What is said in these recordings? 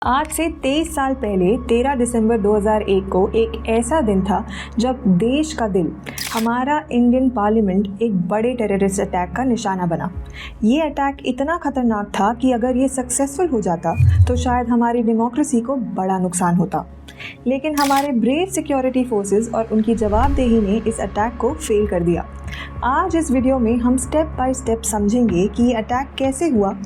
आज से 23 साल पहले 13 दिसंबर 2001 को एक ऐसा दिन था जब देश का दिल, हमारा इंडियन पार्लियामेंट एक बड़े टेररिस्ट अटैक का निशाना बना। ये अटैक इतना खतरनाक था कि अगर ये सक्सेसफुल हो जाता तो शायद हमारी डेमोक्रेसी को बड़ा नुकसान होता। लेकिन हमारे ब्रेव सिक्योरिटी फोर्सेस और उनकी जवाबदेही ने इस अटैक को फेल कर दिया। आज इस वीडियो में हम स्टेप बाय स्टेप समझेंगे कि ये अटैक कैसे हुआ,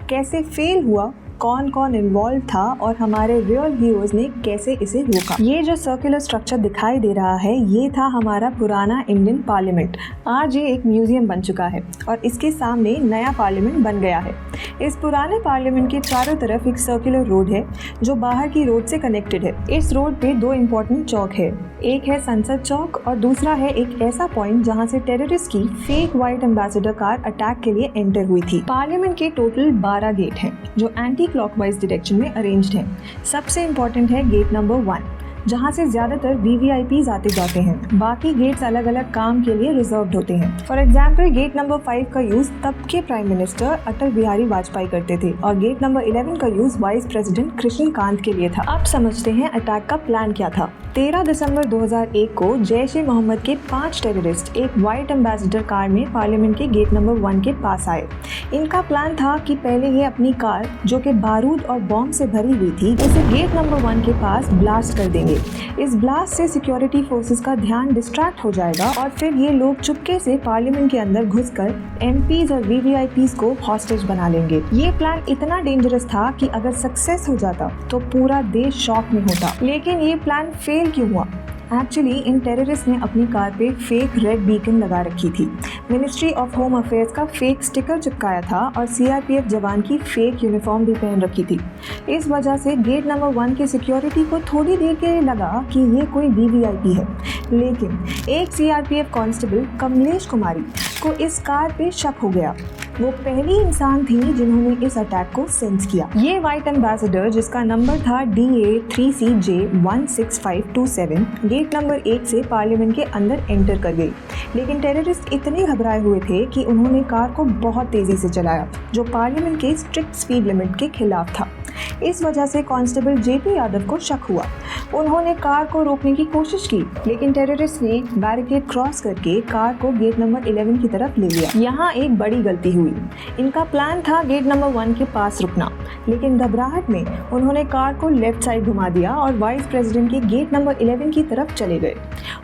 कैसे फेल हुआ, कौन कौन इन्वॉल्व था और हमारे रियल हीरोज ने कैसे इसे रोका। ये जो सर्कुलर स्ट्रक्चर दिखाई दे रहा है, ये था हमारा पुराना इंडियन पार्लियामेंट। आज ये एक म्यूजियम बन चुका है और इसके सामने नया पार्लियामेंट बन गया है। इस पुराने पार्लियामेंट के चारों तरफ एक सर्कुलर रोड है जो बाहर की रोड से कनेक्टेड है। इस रोड पे दो इम्पोर्टेंट चौक है, एक है संसद चौक और दूसरा है एक ऐसा पॉइंट जहाँ से टेररिस्ट की fake white ambassador car attack के लिए एंटर हुई थी। पार्लियामेंट के टोटल 12 गेट हैं जो एंटी क्लॉकवाइज डायरेक्शन में अरेंज्ड हैं। सबसे इम्पोर्टेंट है गेट नंबर 1 जहाँ से ज़्यादातर VVIPs आते जाते हैं। बाकी गेट्स अलग अलग काम के लिए रिजर्व्ड होते हैं। फॉर एग्जाम्पल गेट नंबर 5 का यूज़ तब के प्राइम मिनिस्टर अटल बिहारी वाजपेयी करते थे और गेट नंबर 11 का यूज़ वाइस प्रेसिडेंट कृष्णकांत के लिए था। अब समझते हैं अटैक का प्लान क्या था। 13 दिसंबर 2001 को जैश-ए-मोहम्मद के 5 टेररिस्ट एक व्हाइट एम्बेसडर कार में पार्लियामेंट के गेट नंबर 1 के पास आए। इनका प्लान था कि पहले ये अपनी कार जो कि बारूद और बॉम्ब से भरी हुई थी उसे गेट नंबर 1 के पास ब्लास्ट कर देंगे। इस ब्लास्ट से सिक्योरिटी फोर्सेस का ध्यान डिस्ट्रैक्ट हो जाएगा और फिर ये लोग चुपके से पार्लियामेंट के अंदर घुसकर MPs और VVIPs को हॉस्टेज बना लेंगे। ये प्लान इतना डेंजरस था कि अगर सक्सेस हो जाता तो पूरा देश शॉक में होता। लेकिन ये प्लान फेल क्यों हुआ? एक्चुअली इन टेररिस्ट ने अपनी कार पे फेक रेड बीकन लगा रखी थी, मिनिस्ट्री ऑफ होम अफेयर्स का फेक स्टिकर चिपकाया था और CRPF जवान की फेक यूनिफॉर्म भी पहन रखी थी। इस वजह से गेट नंबर 1 की सिक्योरिटी को थोड़ी देर के लिए लगा कि ये कोई VVIP है। लेकिन एक CRPF कांस्टेबल कमलेश कुमारी को इस कार पे शक हो गया। वो पहली इंसान थी जिन्होंने इस अटैक को सेंस किया। ये व्हाइट एम्बेसडर जिसका नंबर था DA 3CJ 16527 गेट नंबर 1 से पार्लियामेंट के अंदर एंटर कर गई। लेकिन टेररिस्ट इतने घबराए हुए थे कि उन्होंने कार को बहुत तेजी से चलाया जो पार्लियामेंट के स्ट्रिक्ट स्पीड लिमिट के खिलाफ था। इस वजह से कांस्टेबल JP यादव को शक हुआ। उन्होंने कार को रोकने की कोशिश की लेकिन टेररिस्ट ने बैरिकेड क्रॉस करके कार को गेट नंबर 11 की तरफ ले लिया। यहाँ एक बड़ी गलती हुई। इनका प्लान था गेट नंबर 1 के पास रुकना, लेकिन घबराहट में उन्होंने कार को लेफ्ट साइड घुमा दिया और वाइस प्रेसिडेंट के गेट नंबर 11 की तरफ चले गए।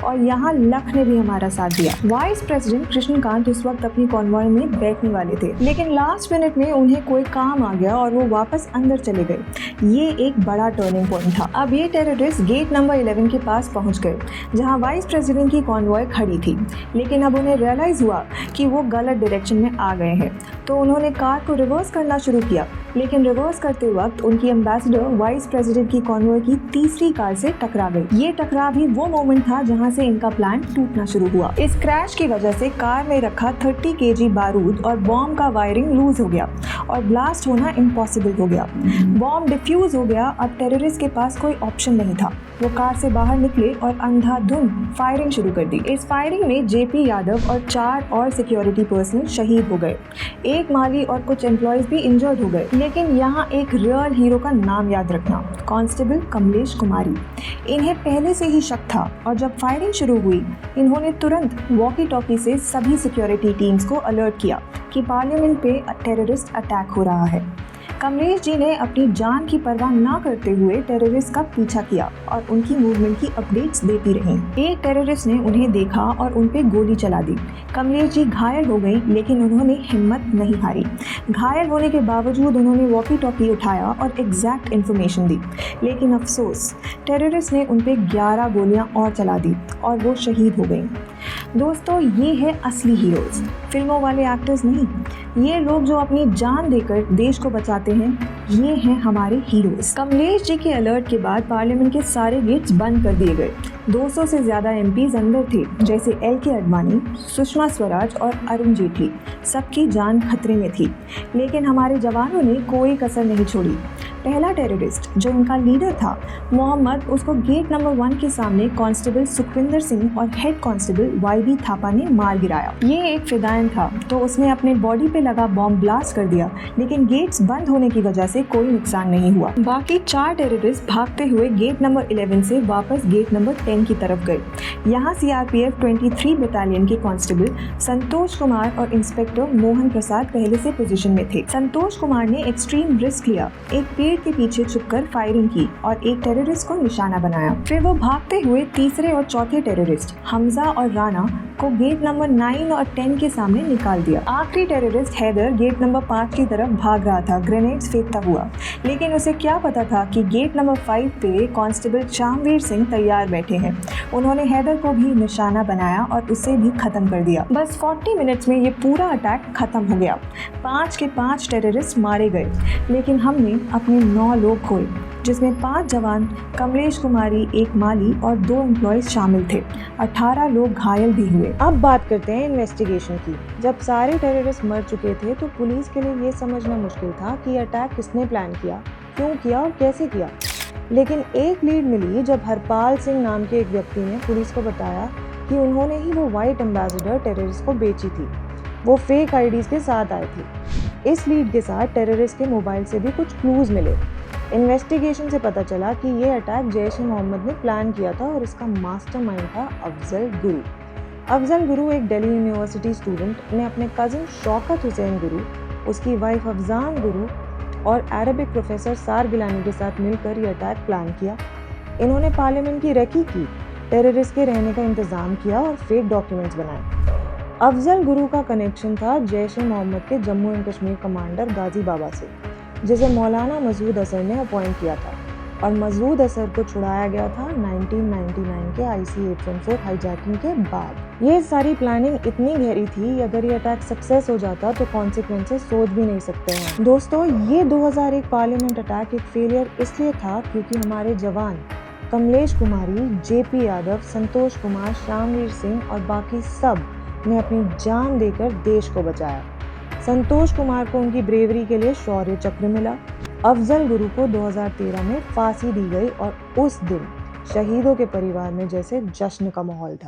और यहाँ लक ने भी हमारा साथ दिया। वाइस प्रेसिडेंट कृष्णकांत उस वक्त अपनी कॉन्वॉय में बैठने वाले थे, लेकिन लास्ट मिनट में उन्हें कोई काम आ गया और वो वापस अंदर चले गए। ये एक बड़ा टर्निंग पॉइंट था। अब ये टेररिस्ट गेट नंबर 11 के पास पहुंच गए जहां वाइस प्रेसिडेंट की कॉन्वॉय खड़ी थी। लेकिन अब उन्हें रियलाइज हुआ कि वो गलत डायरेक्शन में आ गए हैं, तो उन्होंने कार को रिवर्स करना शुरू किया। लेकिन रिवर्स करते वक्त उनकी एम्बेसडर वाइस प्रेसिडेंट की कॉन्वॉय की तीसरी कार से टकरा गई। ये टकराव ही वो मोमेंट था जहां से इनका प्लान टूटना शुरू हुआ। इस क्रैश की वजह से कार में रखा 30 kg बारूद और बॉम्ब का वायरिंग लूज हो गया और ब्लास्ट होना इम्पॉसिबल हो गया। बॉम्ब डिफ्यूज हो गया। अब टेररिस्ट के पास कोई ऑप्शन नहीं था। वो कार से बाहर निकले और अंधाधुंध फायरिंग शुरू कर दी। इस फायरिंग में JP यादव और 4 और सिक्योरिटी पर्सनल शहीद हो गए। एक माली और कुछ एम्प्लॉयज भी इंजर्ड हो गए। लेकिन यहाँ एक रियल हीरो का नाम याद रखना, कांस्टेबल कमलेश कुमारी। इन्हें पहले से ही शक था और जब फायरिंग शुरू हुई इन्होंने तुरंत वॉकी टॉकी से सभी सिक्योरिटी टीम्स को अलर्ट किया कि पार्लियामेंट पे टेररिस्ट अटैक हो रहा है। कमलेश जी ने अपनी जान की परवाह ना करते हुए टेररिस्ट का पीछा किया और उनकी मूवमेंट की अपडेट्स देती रहीं। एक टेररिस्ट ने उन्हें देखा और उन पे गोली चला दी। कमलेश जी घायल हो गई लेकिन उन्होंने हिम्मत नहीं हारी। घायल होने के बावजूद उन्होंने वॉकी टॉकी उठाया और एग्जैक्ट इन्फॉर्मेशन दी। लेकिन अफसोस, टेररिस्ट ने उन पे 11 गोलियां और चला दी और वो शहीद हो गई। दोस्तों, ये है असली हीरोज, फिल्मों वाले एक्टर्स नहीं। ये लोग जो अपनी जान देकर देश को बचाते हैं, ये हैं हमारे हीरोज। कमलेश जी के अलर्ट के बाद पार्लियामेंट के सारे गेट्स बंद कर दिए गए। 200 से ज़्यादा MPs अंदर थे जैसे LK अडवाणी, सुषमा स्वराज और अरुण जेटली। सबकी जान खतरे में थी, लेकिन हमारे जवानों ने कोई कसर नहीं छोड़ी। पहला टेररिस्ट जो इनका लीडर था मोहम्मद, उसको गेट नंबर 1 के सामने कांस्टेबल सुखविंदर सिंह और हेड कांस्टेबल YB थापा ने मार गिराया। ये एक फिदायन था तो उसने अपने बॉडी पे लगा बॉम्ब ब्लास्ट कर दिया, लेकिन गेट्स बंद होने की वजह से से कोई नुकसान नहीं हुआ। बाकी 4 टेररिस्ट भागते हुए गेट नंबर 11 से वापस गेट नंबर 10 की तरफ गए। यहाँ CRPF 23 बटालियन के कांस्टेबल संतोष कुमार और इंस्पेक्टर मोहन प्रसाद पहले से पोजीशन में थे। संतोष कुमार ने एक्सट्रीम रिस्क लिया, एक पेड़ के पीछे छुपकर फायरिंग की और एक टेररिस्ट को निशाना बनाया। फिर वो भागते हुए तीसरे और चौथे टेररिस्ट हमजा और राना को गेट नंबर 9 और 10 के सामने निकाल दिया। आखिरी टेररिस्ट हैदर गेट नंबर 5 की तरफ भाग रहा था, ग्रेनेड्स फेंकता हुआ, लेकिन उसे क्या पता था कि गेट नंबर 5 पे कांस्टेबल शामवीर सिंह तैयार बैठे हैं। उन्होंने हैदर को भी निशाना बनाया और उसे भी खत्म कर दिया। बस 40 मिनट्स में ये पूरा अटैक खत्म हो गया। 5 के 5 टेररिस्ट मारे गए, लेकिन हमने अपने 9 लोग खोए, जिसमें 5 जवान, कमलेश कुमारी, एक माली और 2 एम्प्लॉयज शामिल थे। 18 लोग घायल भी हुए। अब बात करते हैं इन्वेस्टिगेशन की। जब सारे टेररिस्ट मर चुके थे तो पुलिस के लिए ये समझना मुश्किल था कि अटैक किसने प्लान किया, क्यों किया और कैसे किया। लेकिन एक लीड मिली जब हरपाल सिंह नाम के एक व्यक्ति ने पुलिस को बताया कि उन्होंने ही वो वाइट एम्बेसडर टेररिस्ट को बेची थी। वो फेक आईडीज के साथ आए थे। इस लीड के साथ टेररिस्ट के मोबाइल से भी कुछ क्लूज मिले। इन्वेस्टिगेशन से पता चला कि ये अटैक जैश-ए-मोहम्मद ने प्लान किया था और इसका मास्टरमाइंड था अफजल गुरु। अफजल गुरु एक दिल्ली यूनिवर्सिटी स्टूडेंट ने अपने कज़न शौकत हुसैन गुरु, उसकी वाइफ अफजान गुरु और अरबिक प्रोफेसर सार गिलानी के साथ मिलकर ये अटैक प्लान किया। इन्होंने पार्लियामेंट की रेकी की, टेररिस्ट के रहने का इंतज़ाम किया और फेक डॉक्यूमेंट्स बनाए। अफजल गुरु का कनेक्शन था जैश-ए-मोहम्मद के जम्मू एंड कश्मीर कमांडर गाजी बाबा से, जिसे मौलाना मसूद अजहर ने अपॉइंट किया था, और मसूद अजहर को छुड़ाया गया था 1999 के IC 814 हाईजैकिंग के बाद। ये सारी प्लानिंग इतनी गहरी थी, अगर ये अटैक सक्सेस हो जाता तो कॉन्सिक्वेंसेस सोच भी नहीं सकते हैं। दोस्तों, ये 2001 पार्लियामेंट अटैक एक फेलियर इसलिए था क्योंकि हमारे जवान कमलेश कुमारी, JP यादव, संतोष कुमार, शामवीर सिंह और बाकी सब ने अपनी जान देकर देश को बचाया। संतोष कुमार को उनकी ब्रेवरी के लिए शौर्य चक्र मिला। अफजल गुरु को 2013 में फांसी दी गई और उस दिन शहीदों के परिवार में जैसे जश्न का माहौल था।